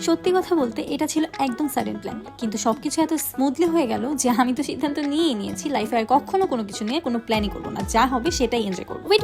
সত্যি কথা বলতে এটা ছিল একদম সাডেন প্ল্যান, কিন্তু সবকিছু এত স্মুথলি হয়ে গেল যে আমি তো সিদ্ধান্ত নিয়েই নিয়েছি লাইফে আর কখনো কোনো কিছু নিয়ে কোনো প্ল্যানই করবো না, যা হবে সেটাই এনজয় করবো। ওয়েট,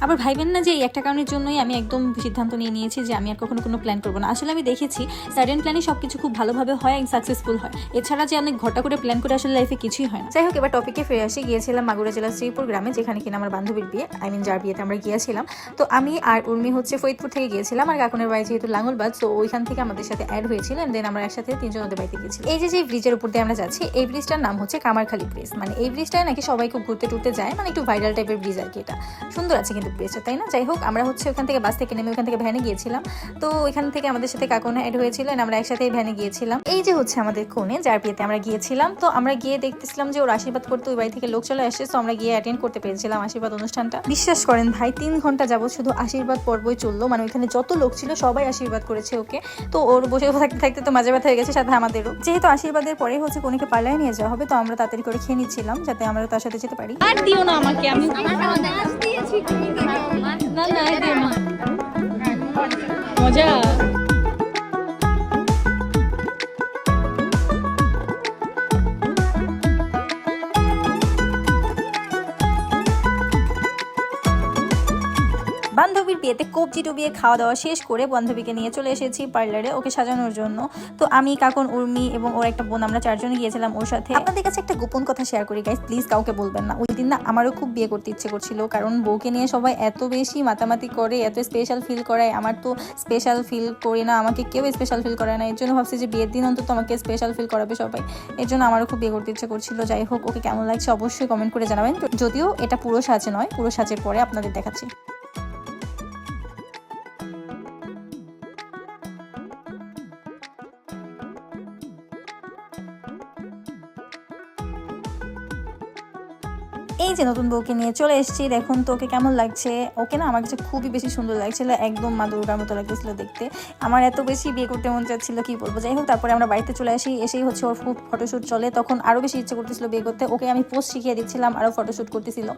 আবার ভাইবেন না যে এই একটা কারণের জন্যই আমি একদম সিদ্ধান্ত নিয়ে নিয়েছি যে আমি আর কখনো কোনো প্ল্যান করবো না। আসলে আমি দেখেছি সাডেন প্ল্যানে সবকিছু খুব ভালোভাবে হয় এবং সাকসেসফুল হয়, এছাড়া যে অনেক ঘটা করে প্ল্যান করে আসলে লাইফে কিছুই হয় না। যাই হোক, এবার টপিকে ফিরে আসি। গিয়েছিলাম মাগুরা জেলার শ্রীপুর গ্রামে, যেখানে কিনা আমার বান্ধবীর বিয়ে, যার বিয়েতে আমরা গিয়েছিলাম। তো আমি আর উর্মি হচ্ছে ফরিদপুর থেকে গিয়েছিলাম, আর কাকুনের বাড়ি যেহেতু লাঙ্গলবাদ, তো ওইখান থেকে আমাদের সাথে অ্যাড হয়েছিল। দেন আমরা একসাথে তিনজন ওদের বাড়িতে গিয়েছিলাম। এই যে ব্রিজের উপর দিয়ে আমরা যাচ্ছি, এই ব্রিজটার নাম হচ্ছে কামারখালী ব্রিজ। মানে এই ব্রিজটায় নাকি সবাই খুব ঘুরতে টুরতে যায়, মানে একটু ভাইরাল টাইপের ব্রিজ আর কি। এটা সুন্দর আছে কিন্তু ব্রিজটা, তাই না? যাই হোক, আমরা হচ্ছে ওখান থেকে বাস থেকে নেমে ওখান থেকে ভ্যানে গিয়েছিলাম। তো ওইখান থেকে আমাদের সাথে কাকুনা অ্যাড হয়েছিল, আমরা একসাথে ভ্যানে গিয়েছিলাম। এই যে হচ্ছে আমাদের কোণে, যার বিয়েতে আমরা গিয়েছিলাম। তো আমরা গিয়ে দেখতেছিলাম যে ওর আশীর্বাদ করতে ওই বাড়ি থেকে লোক চলে আসে। তো আমরা গিয়ে অ্যাটেন্ড করতে পেরেছিলাম আশীর্বাদ অনুষ্ঠানটা। বিশ্বাস করেন ভাই, 3 ঘন্টা যাবত শুধু আশীর্বাদ পর্বই চললো। মানে ওইখানে যত লোক ছিল সবাই আশীর্বাদ করেছে ওকে। তো ওর বসে থাকতে থাকতে তো মাঝে ব্যথা হয়ে গেছে, সাথে আমাদেরও। যেহেতু আশীর্বাদের পরে হচ্ছে কোনেকে পার্লারে নিয়ে যাওয়া হবে, তো আমরা তাড়াতাড়ি করে খেয়ে নিচ্ছিলাম যাতে আমরা তার সাথে যেতে পারি। আর দিও না আমাকে, আমি না দিও না, মজা। বান্ধবীর বিয়েতে কবজি ডুবিয়ে খাওয়া দাওয়া শেষ করে বান্ধবীকে নিয়ে চলে এসেছি পার্লারে ওকে সাজানোর জন্য। তো আমি, কাকুন, উর্মি এবং ওর একটা বোন, আমরা 4 জনে গিয়েছিলাম ওর সাথে। আপনাদের কাছে একটা গোপন কথা শেয়ার করি গাইস, প্লিজ কাউকে বলবেন না। ওই দিন না আমারও খুব বিয়ে করতে ইচ্ছে করছিল, কারণ বউকে নিয়ে সবাই এত বেশি মাতামাতি করে, এত স্পেশাল ফিল করায়। আমার তো স্পেশাল ফিল করি না, আমাকে কেউ স্পেশাল ফিল করে না। এর জন্য ভাবছি যে বিয়ের দিন অন্তত আমাকে স্পেশাল ফিল করাবে সবাই। এর জন্য আমারও খুব বিয়ে করতে ইচ্ছে করছিল। যাই হোক, ওকে কেমন লাগছে অবশ্যই কমেন্ট করে জানাবেন। যদিও এটা পুরো সাজে নয়, পুরো সাজের পরে আপনাদের দেখাচ্ছি। এই যে নতুন বউকে নিয়ে চলে এসেছি, দেখুন তো ওকে কেমন লাগছে। ওকে না আমার কাছে খুবই বেশি সুন্দর লাগছিল, একদম মা দুর্গার মতো লাগতেছিল দেখতে। আমার এত বেশি বিয়ে করতে মন চাচ্ছিল, কি বলবো। যাই হোক, তারপরে আমরা বাড়িতে চলে আসি। এসেই হচ্ছে ওর খুব ফটোশ্যুট চলে, তখন আরো বেশি ইচ্ছে করতেছিল বিয়ে করতে। ওকে আমি পোস্ট শিখিয়ে দিচ্ছিলাম, আরো ফটোশ্যুট করতেছিল।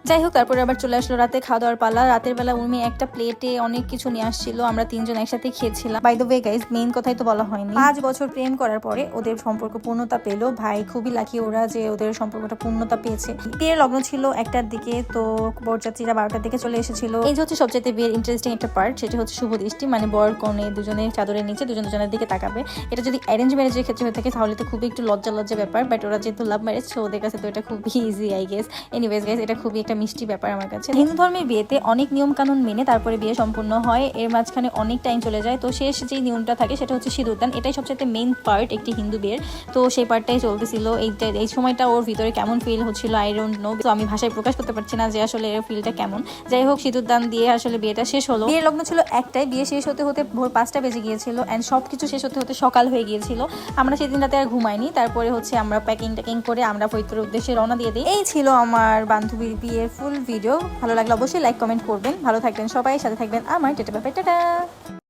যাই হোক, তারপরে আবার চলে আসলো রাতে খাওয়া দাওয়ার পালা। রাতের বেলা উর্মি একটা প্লেটে অনেক কিছু নিয়ে আসছিল, আমরা 3 জন একসাথে খেয়েছিলাম। By the way guys, main কথাই তো বলা হয়নি, 5 বছর প্রেম করার পরে ওদের সম্পর্ক পূর্ণতা পেলো। ভাই খুবই লাকি ওরা যে ওদের সম্পর্কটা পূর্ণতা পেয়েছে। বিয়ের লগ্ন ছিল 1টার দিকে, তো বরযাত্রীরা 12টার দিকে চলে এসেছিল। এই যে হচ্ছে সবচেয়ে বিয়ের ইন্টারেস্টিং একটা পার্ট, সেটা হচ্ছে শুভ দৃষ্টি। মানে বর কনে দুজনের চাদরের নিচে দুজনের দিকে তাকাবে। এটা যদি অ্যারেঞ্জ ম্যারেজের ক্ষেত্রে হয়ে থাকে তাহলে তো খুবই একটু লজ্জা ব্যাপার, বাট ওরা যেহেতু লাভ ম্যারেজ, তো ওদের কাছে তো এটা খুব easy I guess. Anyways guys, এটা খুবই একটা মিষ্টি ব্যাপার আমার কাছে। হিন্দু ধর্মের বিয়েতে অনেক নিয়ম কানুন মেনে তারপরে বিয়ে সম্পূর্ণ হয়, এর মাঝখানে অনেক টাইম চলে যায়। তো শেষ যে নিয়মটা থাকে সেটা হচ্ছে সিঁদুরদান। এটাই সবচেয়ে মেইন পার্ট একটি হিন্দু বিয়ের। তো সেই পার্টটাই চলতেছিল। এই সময়টা ওর ভিতরে কেমন ফিল হচ্ছিল আই ডোন্ট নো। তো আমি ভাষায় প্রকাশ করতে পারছি না যে আসলে এর ফিলটা কেমন। যাই হোক, সিঁদুরদান দিয়ে আসলে বিয়েটা শেষ হলো। বিয়ের লগ্ন ছিল 1টায়, বিয়ে শেষ হতে হতে ভোর 5টা বেজে গিয়েছিল, এন্ড সবকিছু শেষ হতে হতে সকাল হয়ে গিয়েছিল। আমরা সেদিন রাতে আর ঘুমাইনি। তারপরে হচ্ছে আমরা প্যাকিং করে আমরা ফরিদপুরের উদ্দেশ্যে রওনা দিয়ে দিই। এই ছিল আমার বান্ধবীর বিয়ের ফুল ভিডিও। ভালো লাগলে অবশ্যই লাইক কমেন্ট করবেন। ভালো থাকবেন সবাই, সাথে থাকবেন আমার। টাটা।